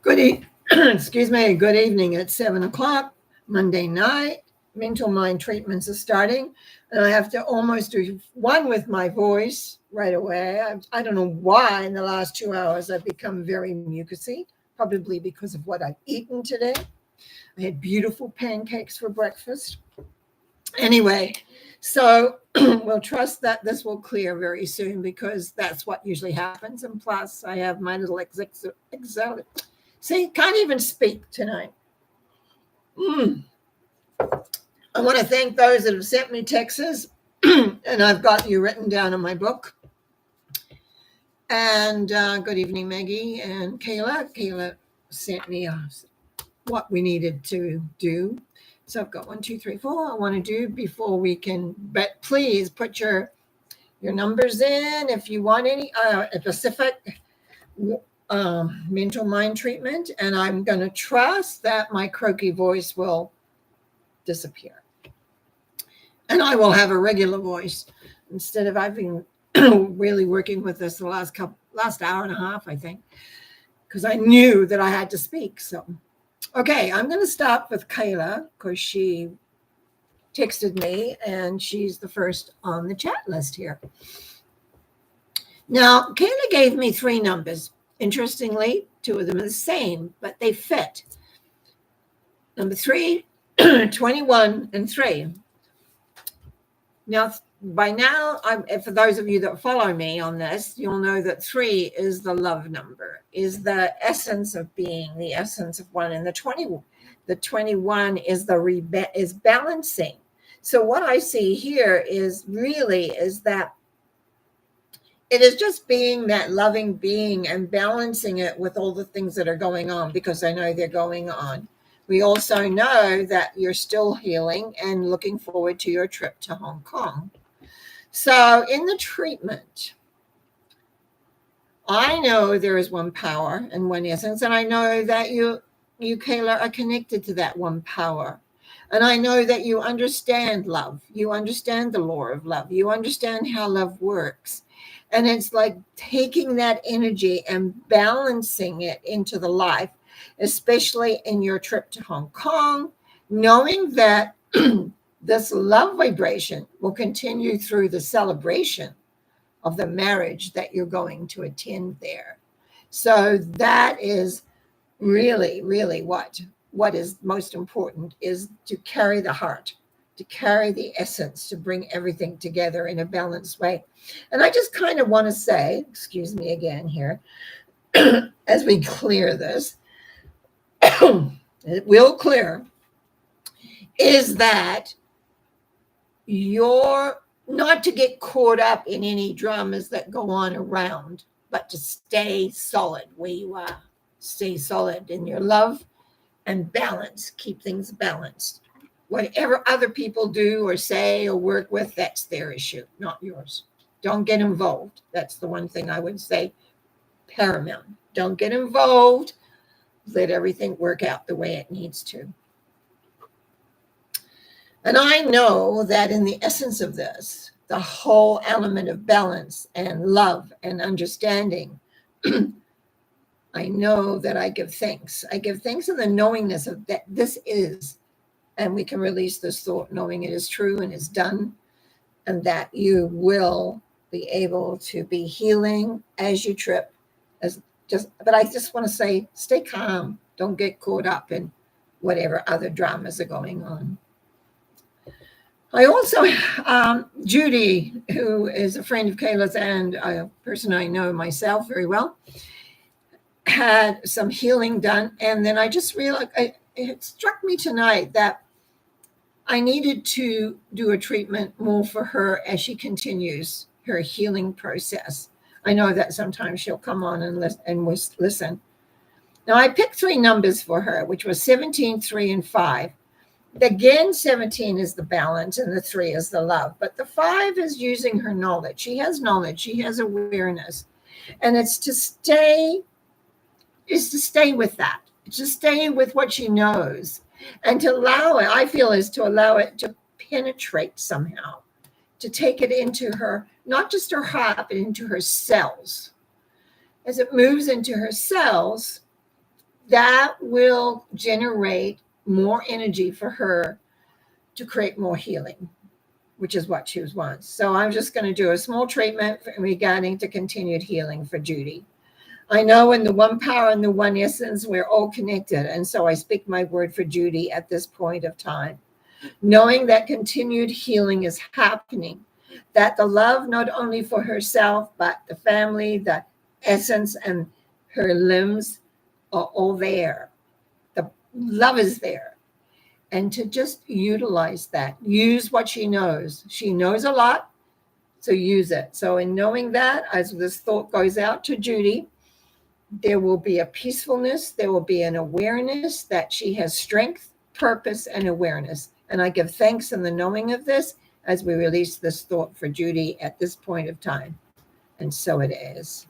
Excuse me, good evening at 7 o'clock, Monday night. Mental mind treatments are starting, and I have to almost do one with my voice right away. I don't know why in the last 2 hours I've become very mucusy, probably because of what I've eaten today. I had beautiful pancakes for breakfast. Anyway, so we'll trust that this will clear very soon because that's what usually happens. And plus, I have my little see, can't even speak tonight. Mm. I want to thank those that have sent me texts, and I've got you written down in my book. And good evening, Maggie and Kayla. Kayla sent me what we needed to do. So I've got 1, 2, 3, 4 I want to do before we can, but please put your numbers in if you want any specific mental mind treatment, and I'm going to trust that my croaky voice will disappear. And I will have a regular voice instead of I've been really working with this the last hour and a half, I think, because I knew that I had to speak. So, okay, I'm going to start with Kayla because she texted me and she's the first on the chat list here. Now, Kayla gave me 3 numbers. Interestingly, 2 of them are the same, but they fit. Number 3, 21, and 3. Now, by now, for those of you that follow me on this, you'll know that 3 is the love number, is the essence of being, the essence of one, and the 21 is is balancing. So what I see here is that it is just being that loving being and balancing it with all the things that are going on, because I know they're going on. We also know that you're still healing and looking forward to your trip to Hong Kong. So in the treatment, I know there is one power and one essence, and I know that you, Kayla, are connected to that one power. And I know that you understand love. You understand the law of love. You understand how love works. And it's like taking that energy and balancing it into the life, especially in your trip to Hong Kong, knowing that this love vibration will continue through the celebration of the marriage that you're going to attend there. So that is really, really what is most important, is to carry the heart, to carry the essence, to bring everything together in a balanced way. And I just kind of want to say, excuse me again here, as we clear this, it will clear, is that you're not to get caught up in any dramas that go on around, but to stay solid where you are. Stay solid in your love and balance. Keep things balanced. Whatever other people do or say or work with, that's their issue, not yours. Don't get involved. That's the one thing I would say paramount. Don't get involved. Let everything work out the way it needs to. And I know that in the essence of this, the whole element of balance and love and understanding, I know that I give thanks. I give thanks in the knowingness of that this is, and we can release this thought knowing it is true and is done, and that you will be able to be healing as you trip. But I just want to say, stay calm. Don't get caught up in whatever other dramas are going on. I also, Judy, who is a friend of Kayla's and a person I know myself very well, had some healing done. And then I just realized, it struck me tonight that I needed to do a treatment more for her as she continues her healing process. I know that sometimes she'll come on and listen. Now, I picked 3 numbers for her, which was 17, 3, and 5. Again, 17 is the balance and the 3 is the love. But the 5 is using her knowledge. She has knowledge. She has awareness. And it's to stay with that. It's to stay with what she knows. And to allow it, I feel, is to allow it to penetrate somehow. To take it into her, not just her heart, but into her cells. As it moves into her cells, that will generate more energy for her to create more healing, which is what she wants. So I'm just going to do a small treatment regarding to continued healing for Judy. I know in the one power and the one essence, we're all connected. And so I speak my word for Judy at this point of time, knowing that continued healing is happening, that the love, not only for herself, but the family, the essence, and her limbs are all there. The love is there. And to just utilize that, use what she knows. She knows a lot, so use it. So in knowing that, as this thought goes out to Judy, there will be a peacefulness, there will be an awareness that she has strength, purpose, and awareness. And I give thanks in the knowing of this as we release this thought for Judy at this point of time. And so it is.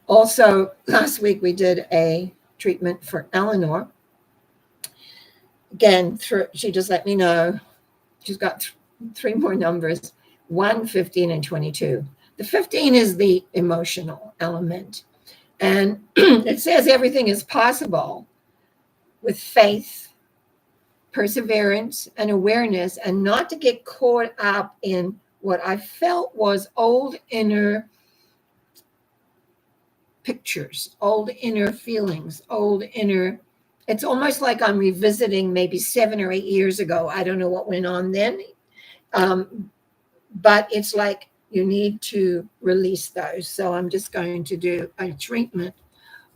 Also, last week we did a treatment for Eleanor. Again, she just let me know she's got three more numbers, 1, 15, and 22. The 15 is the emotional element. And it says everything is possible with faith, perseverance, and awareness, and not to get caught up in what I felt was old inner pictures, old inner feelings, old inner, it's almost like I'm revisiting maybe 7 or 8 years ago. I don't know what went on then. But it's like you need to release those. So I'm just going to do a treatment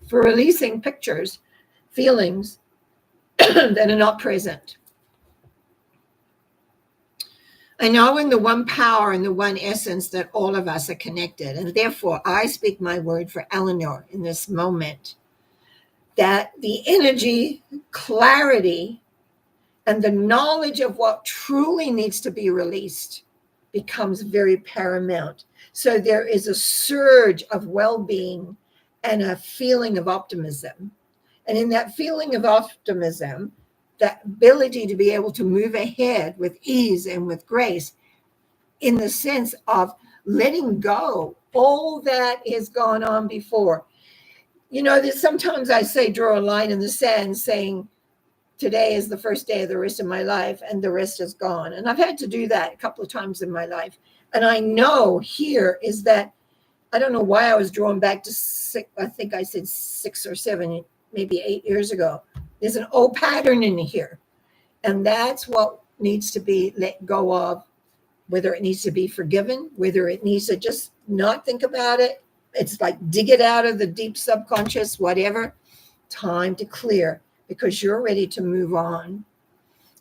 for releasing pictures, feelings that are not present. I know in the one power and the one essence that all of us are connected. And therefore, I speak my word for Eleanor in this moment, that the energy, clarity, and the knowledge of what truly needs to be released becomes very paramount. So there is a surge of well-being and a feeling of optimism. And in that feeling of optimism, that ability to be able to move ahead with ease and with grace, in the sense of letting go all that has gone on before. You know, that sometimes I say, draw a line in the sand saying, today is the first day of the rest of my life and the rest is gone. And I've had to do that a couple of times in my life. And I know here is that, I don't know why I was drawn back to I think I said 6 or 7, maybe 8 years ago. There's an old pattern in here. And that's what needs to be let go of, whether it needs to be forgiven, whether it needs to just not think about it. It's like dig it out of the deep subconscious, whatever. Time to clear, because you're ready to move on.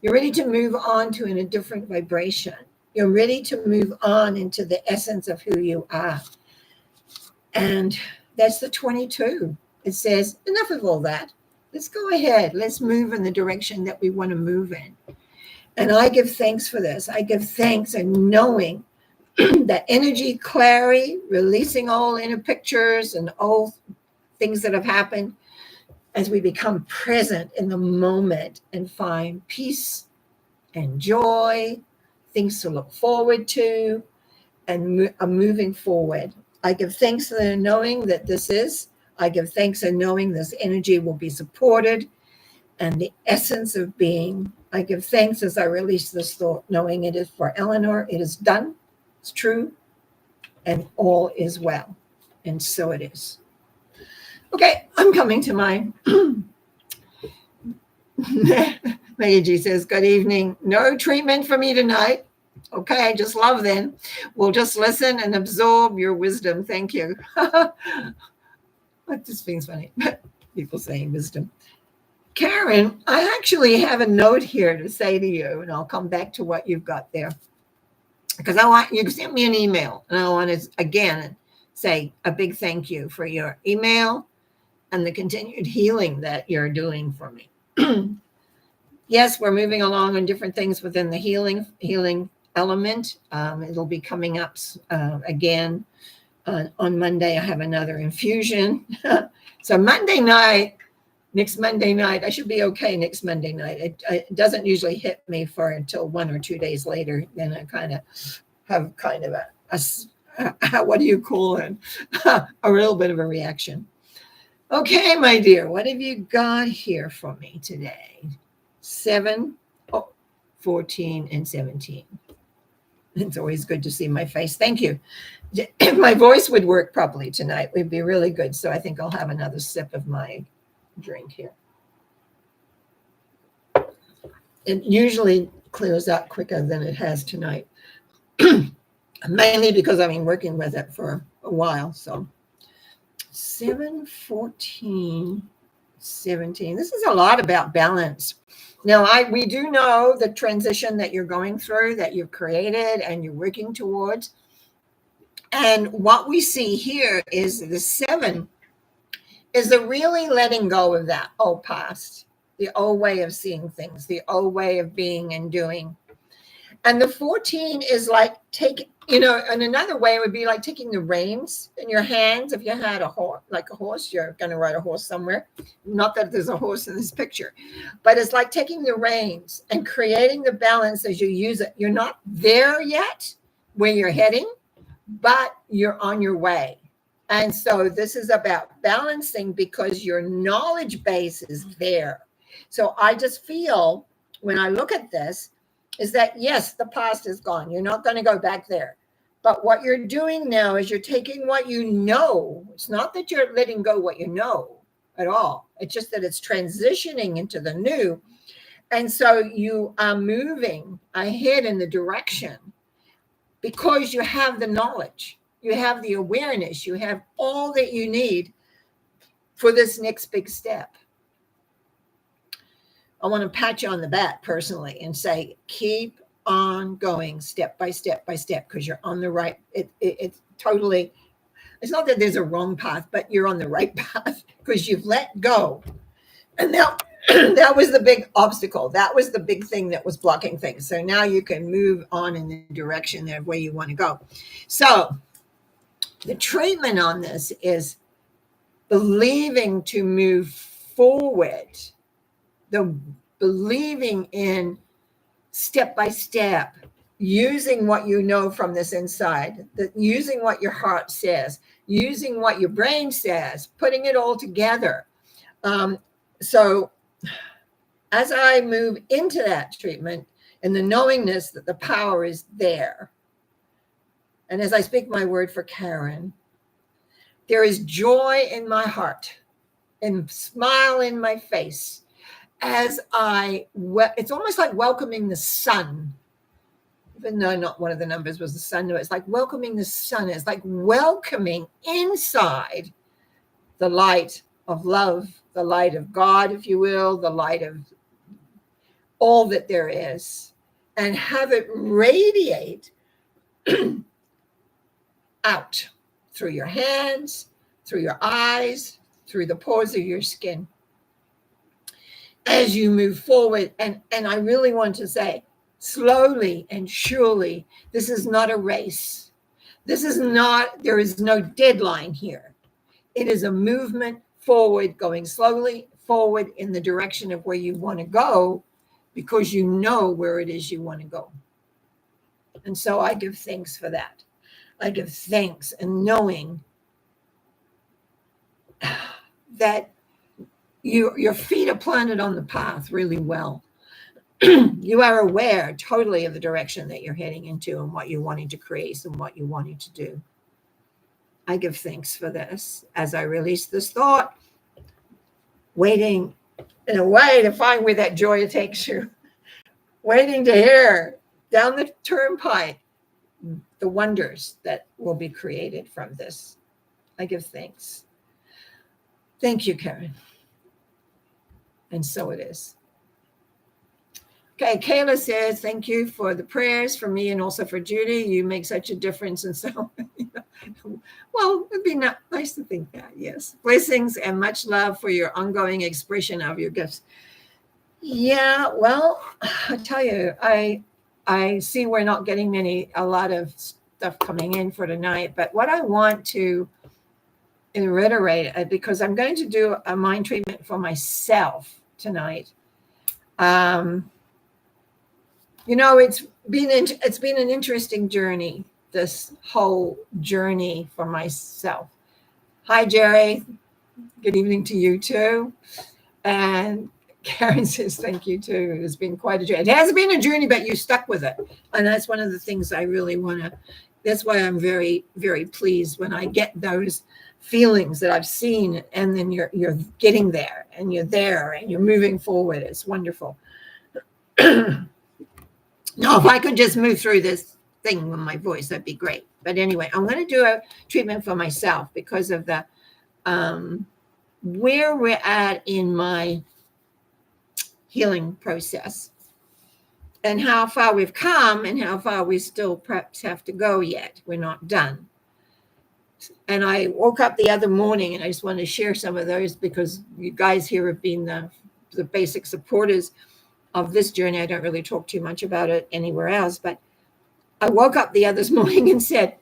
You're ready to move on to in a different vibration. You're ready to move on into the essence of who you are. And that's the 22. It says, enough of all that. Let's go ahead. Let's move in the direction that we want to move in. And I give thanks for this. I give thanks and knowing that energy, clarity, releasing all inner pictures and all things that have happened as we become present in the moment and find peace and joy, things to look forward to, and moving forward. I give thanks and knowing that I give thanks and knowing this energy will be supported and the essence of being. I give thanks as I release this thought, knowing it is for Eleanor. It is done. It's true. And all is well. And so it is. Okay, I'm coming to my... Maggie G says, good evening. No treatment for me tonight. Okay, just love then. We'll just listen and absorb your wisdom. Thank you. What just being funny. People saying wisdom. Karen, I actually have a note here to say to you, and I'll come back to what you've got there. Because I want you to send me an email, and I want to, again, say a big thank you for your email and the continued healing that you're doing for me. Yes, we're moving along on different things within the healing element. It'll be coming up again on Monday. I have another infusion. So next Monday night, I should be okay next Monday night. It doesn't usually hit me until 1 or 2 days later. Then I kind of have a what do you call it? A little bit of a reaction. Okay, my dear, what have you got here for me today? 7, 14, and 17. It's always good to see my face. Thank you. If my voice would work properly tonight, we'd be really good. So I think I'll have another sip of my drink here. It usually clears up quicker than it has tonight, mainly because I've been working with it for a while. So 7, 14, 17. This is a lot about balance. Now, we do know the transition that you're going through, that you've created and you're working towards. And what we see here is the 7 is the really letting go of that old past, the old way of seeing things, the old way of being and doing. And the 14 is like and another way would be like taking the reins in your hands. If you had a horse, you're going to ride a horse somewhere. Not that there's a horse in this picture, but it's like taking the reins and creating the balance as you use it. You're not there yet where you're heading, but you're on your way. And so this is about balancing because your knowledge base is there. So I just feel when I look at this is that, yes, the past is gone. You're not going to go back there. But what you're doing now is you're taking what you know. It's not that you're letting go what you know at all. It's just that it's transitioning into the new. And so you are moving ahead in the direction because you have the knowledge. You have the awareness. You have all that you need for this next big step. I want to pat you on the back personally and say, keep on going step by step by step because you're on the right. It's totally, it's not that there's a wrong path, but you're on the right path because you've let go. And now that was the big obstacle. That was the big thing that was blocking things. So now you can move on in the direction of where you want to go. So the treatment on this is believing to move forward. The believing in step by step, using what you know from this inside, using what your heart says, using what your brain says, putting it all together. So as I move into that treatment and the knowingness that the power is there, and as I speak my word for Karen, there is joy in my heart and smile in my face as it's almost like welcoming the sun, even though not one of the numbers was the sun. No, it's like welcoming the sun. It's like welcoming inside the light of love, the light of God, if you will, the light of all that there is, and have it radiate out through your hands, through your eyes, through the pores of your skin. As you move forward, and I really want to say, slowly and surely, this is not a race. There is no deadline here. It is a movement forward, going slowly forward in the direction of where you want to go, because you know where it is you want to go. And so I give thanks for that. I give thanks and knowing that your feet are planted on the path really well. You are aware totally of the direction that you're heading into and what you're wanting to create and what you're wanting to do. I give thanks for this as I release this thought, waiting in a way to find where that joy takes you, waiting to hear down the turnpike the wonders that will be created from this. I give thanks. Thank you, Karen. And so it is. Okay, Kayla says, thank you for the prayers for me and also for Judy. You make such a difference. And so, well, it'd be nice to think that, yes. Blessings and much love for your ongoing expression of your gifts. Yeah, well, I tell you, I see we're not getting a lot of stuff coming in for tonight. But what I want to reiterate, because I'm going to do a mind treatment for myself tonight. It's been an interesting journey this whole journey for myself. Hi, Jerry. Good evening to you too. And Karen says, thank you too. It has been quite a journey. It hasn't been a journey, but you stuck with it. And that's one of the things I really want to, that's why I'm very, very pleased when I get those feelings that I've seen, and then you're getting there and you're there and you're moving forward. It's wonderful. No, if I could just move through this thing with my voice, that'd be great. But anyway, I'm going to do a treatment for myself because of the where we're at in my healing process and how far we've come and how far we still perhaps have to go yet. We're not done. And I woke up the other morning, and I just wanted to share some of those because you guys here have been the basic supporters of this journey. I don't really talk too much about it anywhere else, but I woke up the other morning and said,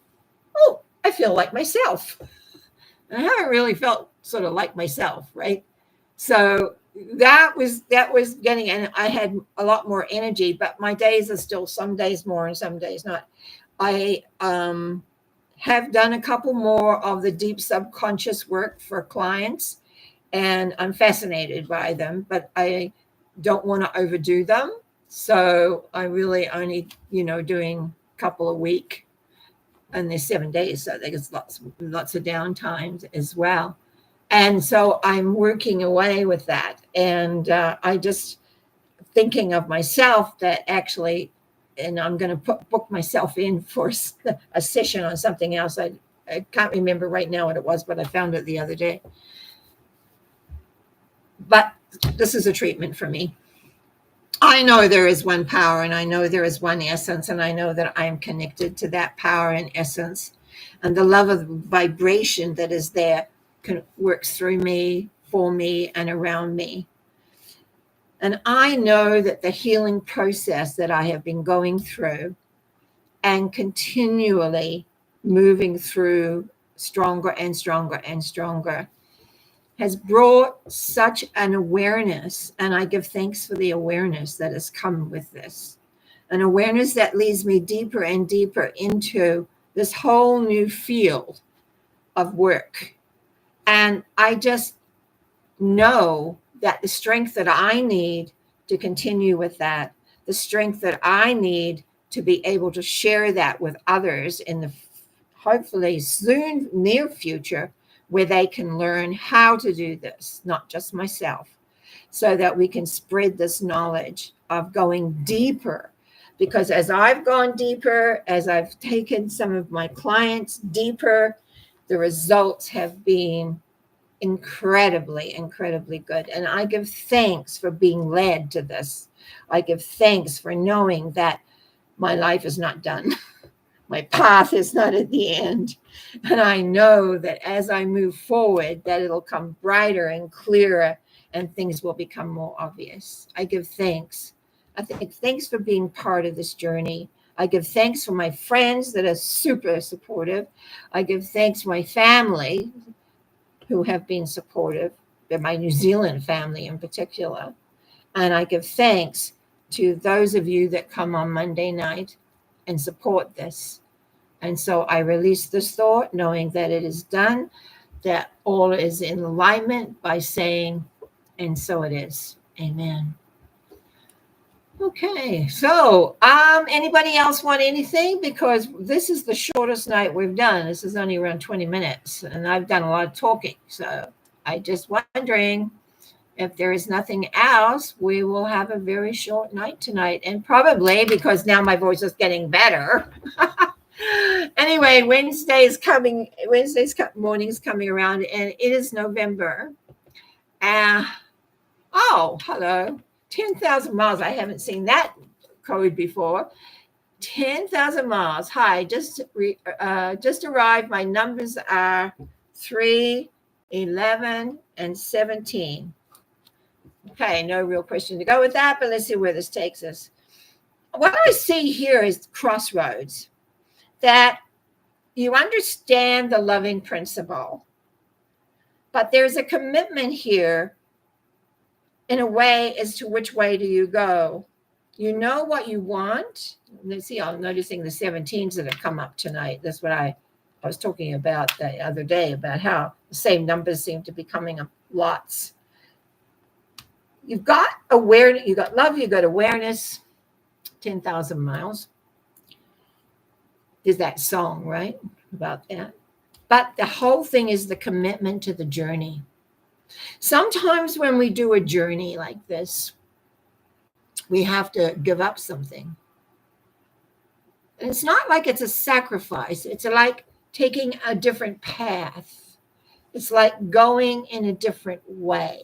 oh, I feel like myself. And I haven't really felt sort of like myself, right? So that was getting, and I had a lot more energy, but my days are still some days more and some days not. I have done a couple more of the deep subconscious work for clients, and I'm fascinated by them, but I don't want to overdo them. So I really only, doing a couple a week, and there's 7 days. So there's lots of downtimes as well. And so I'm working away with that. And I just thinking of myself that actually, and I'm going to book myself in for a session on something else. I can't remember right now what it was, but I found it the other day. But this is a treatment for me. I know there is one power, and I know there is one essence, and I know that I am connected to that power and essence, and the love of the vibration that is there works through me, for me, and around me. And I know that the healing process that I have been going through and continually moving through stronger and stronger and stronger has brought such an awareness, and I give thanks for the awareness that has come with this, an awareness that leads me deeper and deeper into this whole new field of work. And I just know that the strength that I need to continue with that, the strength that I need to be able to share that with others in the hopefully soon near future, where they can learn how to do this, not just myself, so that we can spread this knowledge of going deeper. Because as I've gone deeper, as I've taken some of my clients deeper, the results have been incredibly, incredibly good. And I give thanks for being led to this. I give thanks for knowing that my life is not done. My path is not at the end. And I know that as I move forward, that it'll come brighter and clearer and things will become more obvious. I give thanks. I think thanks for being part of this journey. I give thanks for my friends that are super supportive. I give thanks for my family who have been supportive, my New Zealand family in particular. And I give thanks to those of you that come on Monday night and support this. And so I release this thought, knowing that it is done, that all is in alignment by saying, and so it is. Amen. Okay, so anybody else want anything? Because this is the shortest night we've done. This is only around 20 minutes, and I've done a lot of talking. So I just wondering if there is nothing else, we will have a very short night tonight. And probably because now my voice is getting better. Anyway, Wednesday's morning's coming around, and it is November. Oh, hello. 10,000 miles. I haven't seen that code before. 10,000 miles. Hi, just arrived. My numbers are 3, 11, and 17. Okay, no real question to go with that, but let's see where this takes us. What I see here is crossroads, that you understand the loving principle, but there's a commitment here in a way as to which way do you go. You know what you want. Let's see, I'm noticing the 17s that have come up tonight. That's what I was talking about the other day, about how the same numbers seem to be coming up lots. You've got awareness, you've got love, you've got awareness, 10,000 miles. There's that song, right? About that. But the whole thing is the commitment to the journey. Sometimes when we do a journey like this, we have to give up something. And it's not like it's a sacrifice. It's like taking a different path. It's like going in a different way.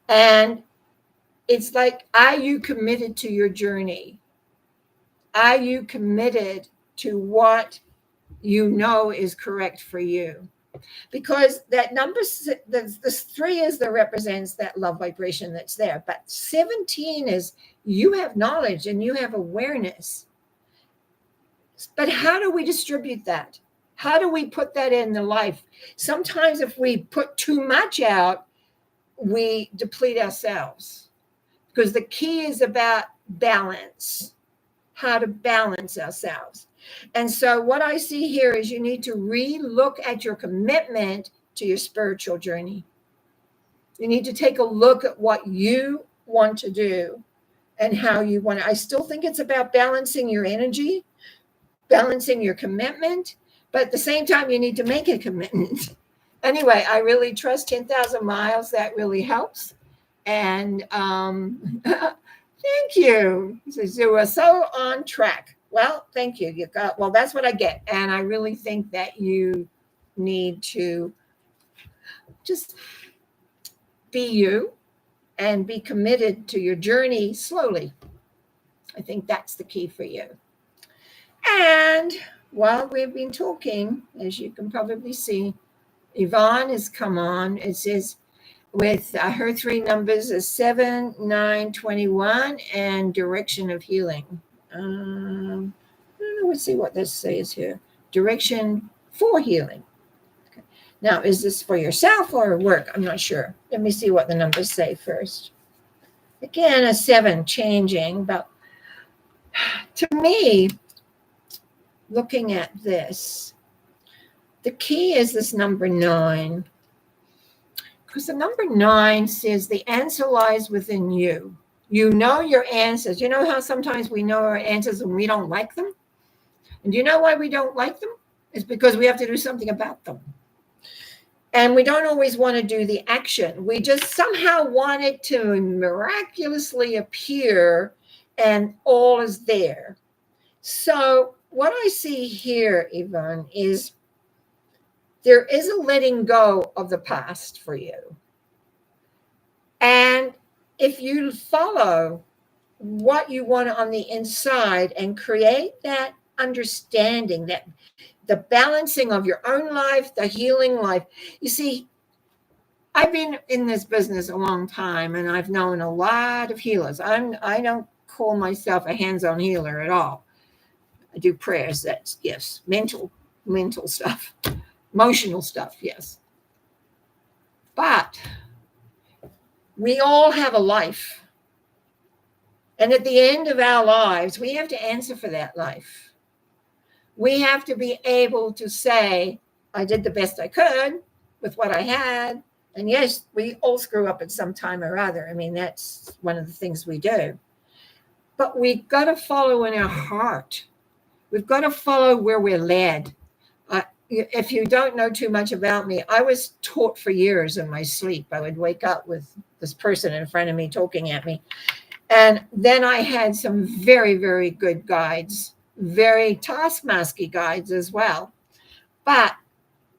And it's like, are you committed to your journey? Are you committed to what you know is correct for you? Because that number, this 3 is that represents that love vibration that's there. But 17 is you have knowledge and you have awareness. But how do we distribute that? How do we put that in the life? Sometimes if we put too much out, we deplete ourselves. Because the key is about balance, how to balance ourselves. And so what I see here is you need to re-look at your commitment to your spiritual journey. You need to take a look at what you want to do and how you want to. I still think it's about balancing your energy, balancing your commitment, but at the same time, you need to make a commitment. Anyway, I really trust 10,000 miles. That really helps. And thank you. So we're so on track. Well, thank you. You got, well, that's what I get. And I really think that you need to just be you and be committed to your journey slowly. I think that's the key for you. And while we've been talking, as you can probably see, Yvonne has come on. It says with her 3 numbers is 7, 9, 21, and direction of healing. I don't know. Let's see what this says here. Direction for healing. Okay. Now, is this for yourself or work? I'm not sure. Let me see what the numbers say first. Again, a 7 changing, but to me, looking at this, the key is this number 9. Because the number 9 says the answer lies within you. You know your answers. You know how sometimes we know our answers and we don't like them? And do you know why we don't like them? It's because we have to do something about them. And we don't always want to do the action. We just somehow want it to miraculously appear and all is there. So what I see here, Yvonne, is there is a letting go of the past for you. And if you follow what you want on the inside and create that understanding, that the balancing of your own life, the healing life. You see, I've been in this business a long time and I've known a lot of healers. I don't call myself a hands-on healer at all. I do prayers, that's yes, mental stuff. Emotional stuff, yes. But we all have a life. And at the end of our lives, we have to answer for that life. We have to be able to say, I did the best I could with what I had. And yes, we all screw up at some time or other. I mean, that's one of the things we do. But we've got to follow in our heart. We've got to follow where we're led. If you don't know too much about me, I was taught for years in my sleep. I would wake up with this person in front of me talking at me. And then I had some very, very good guides, very taskmaster guides as well. But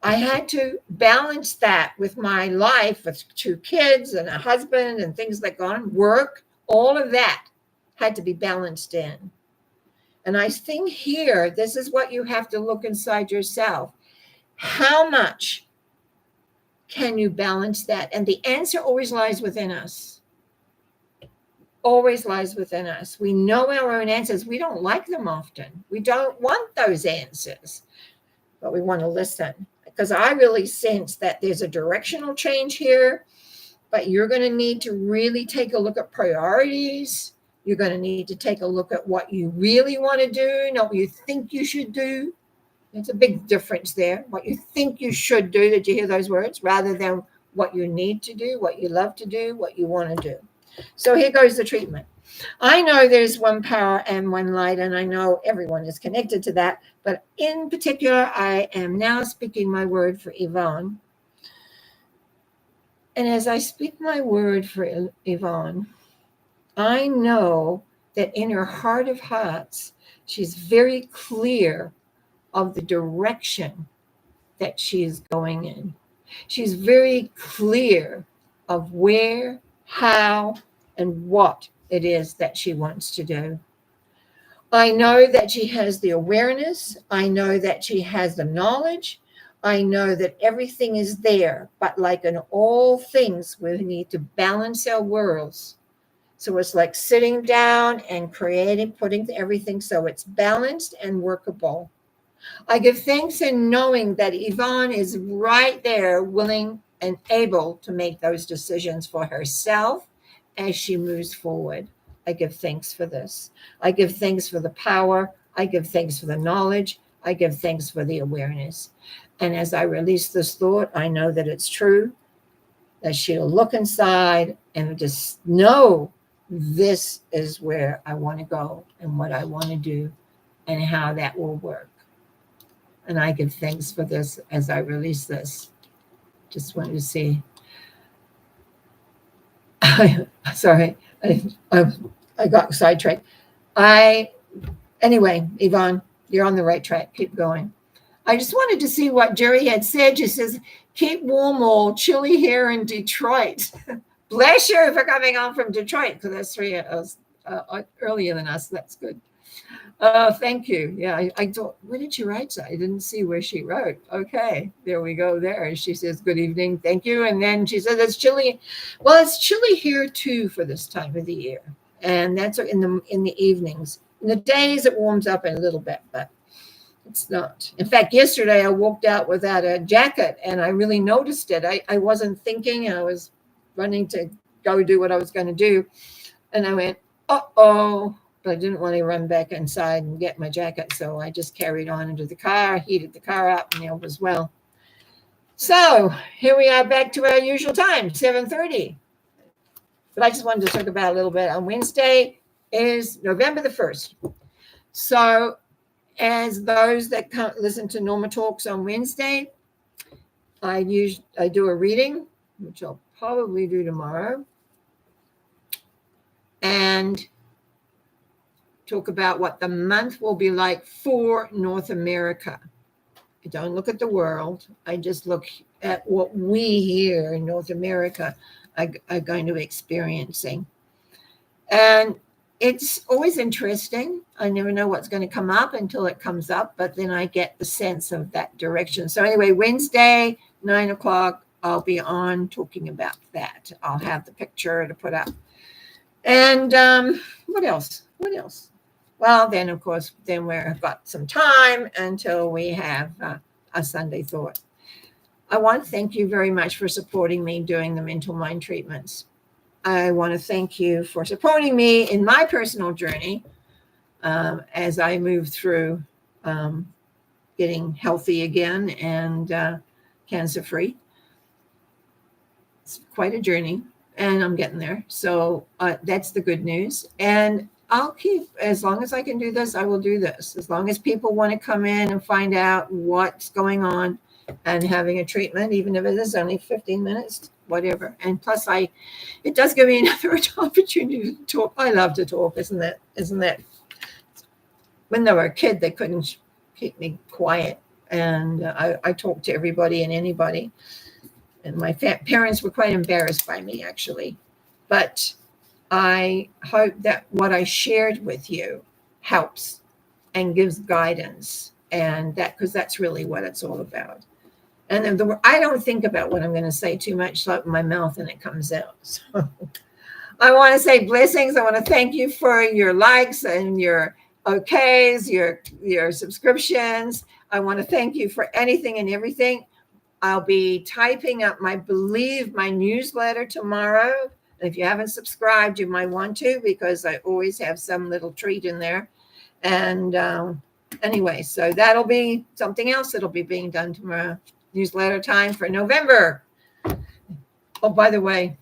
I had to balance that with my life, with 2 kids and a husband and things like that, work, all of that had to be balanced in. And I think here, this is what you have to look inside yourself. How much can you balance that? And the answer always lies within us. Always lies within us. We know our own answers. We don't like them often. We don't want those answers, but we want to listen. Because I really sense that there's a directional change here, but you're going to need to really take a look at priorities, You're going to need to take a look at what you really want to do, not what you think you should do. There's a big difference there. What you think you should do, did you hear those words? Rather than what you need to do, what you love to do, what you want to do. So here goes the treatment. I know there's one power and one light, and I know everyone is connected to that. But in particular, I am now speaking my word for Yvonne. And as I speak my word for Yvonne, I know that in her heart of hearts, she's very clear of the direction that she is going in. She's very clear of where, how, and what it is that she wants to do. I know that she has the awareness. I know that she has the knowledge. I know that everything is there, but like in all things, we need to balance our worlds. So it's like sitting down and creating, putting everything so it's balanced and workable. I give thanks in knowing that Yvonne is right there, willing and able to make those decisions for herself as she moves forward. I give thanks for this. I give thanks for the power. I give thanks for the knowledge. I give thanks for the awareness. And as I release this thought, I know that it's true, that she'll look inside and just know this is where I want to go and what I want to do and how that will work. And I give thanks for this as I release this. Just wanted to see. Sorry, I got sidetracked. Anyway, Yvonne, you're on the right track. Keep going. I just wanted to see what Jerry had said. She says, keep warm or chilly here in Detroit. Bless you for coming on from Detroit, because that's 3 hours earlier than us. That's good. Thank you. Yeah, I thought, where did she write that? I didn't see where she wrote. Okay, there we go there. And she says, good evening, thank you. And then she says, it's chilly. Well, it's chilly here too for this time of the year. And that's in the evenings. In the days, it warms up a little bit, but it's not. In fact, yesterday I walked out without a jacket and I really noticed it. I wasn't thinking. I was running to go do what I was going to do. And I went, uh-oh. But I didn't want to run back inside and get my jacket. So I just carried on into the car, heated the car up, and all was well. So here we are back to our usual time, 7:30. But I just wanted to talk about a little bit. On Wednesday is November the 1st. So as those that can't listen to Norma Talks on Wednesday, I do a reading, which I'll probably do tomorrow, and talk about what the month will be like for North America. I don't look at the world. I just look at what we here in North America are going to be experiencing. And it's always interesting. I never know what's going to come up until it comes up, but then I get the sense of that direction. So anyway, Wednesday, 9 o'clock, I'll be on talking about that. I'll have the picture to put up. And what else? Well, then, of course, then we've got some time until we have a Sunday thought. I want to thank you very much for supporting me doing the mental mind treatments. I want to thank you for supporting me in my personal journey as I move through getting healthy again and cancer-free. It's quite a journey, and I'm getting there. So that's the good news. And I'll keep, as long as I can do this, I will do this. As long as people want to come in and find out what's going on and having a treatment, even if it is only 15 minutes, whatever. And plus, it does give me another opportunity to talk. I love to talk, isn't that? When they were a kid, they couldn't keep me quiet. And I talked to everybody and anybody. And my parents were quite embarrassed by me, actually. But I hope that what I shared with you helps and gives guidance, and that, because that's really what it's all about. And I don't think about what I'm going to say too much, so open my mouth and it comes out. So I want to say blessings. I want to thank you for your likes and your okays, your subscriptions. I want to thank you for anything and everything. I'll be typing up my newsletter tomorrow. If you haven't subscribed, you might want to, because I always have some little treat in there. And anyway, so that'll be something else that'll be being done tomorrow. Newsletter time for November. Oh, by the way,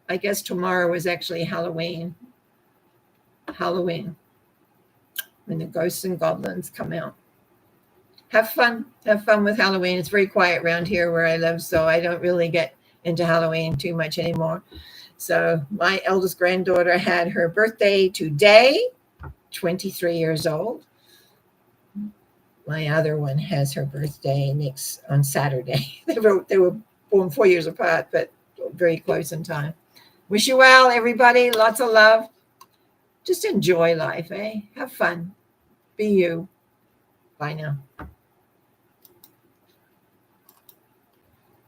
I guess tomorrow is actually Halloween. Halloween, when the ghosts and goblins come out. Have fun. Have fun with Halloween. It's very quiet around here where I live, so I don't really get into Halloween too much anymore. So my eldest granddaughter had her birthday today, 23 years old. My other one has her birthday next on Saturday. They were born 4 years apart, but very close in time. Wish you well, everybody. Lots of love. Just enjoy life, eh? Have fun. Be you. Bye now.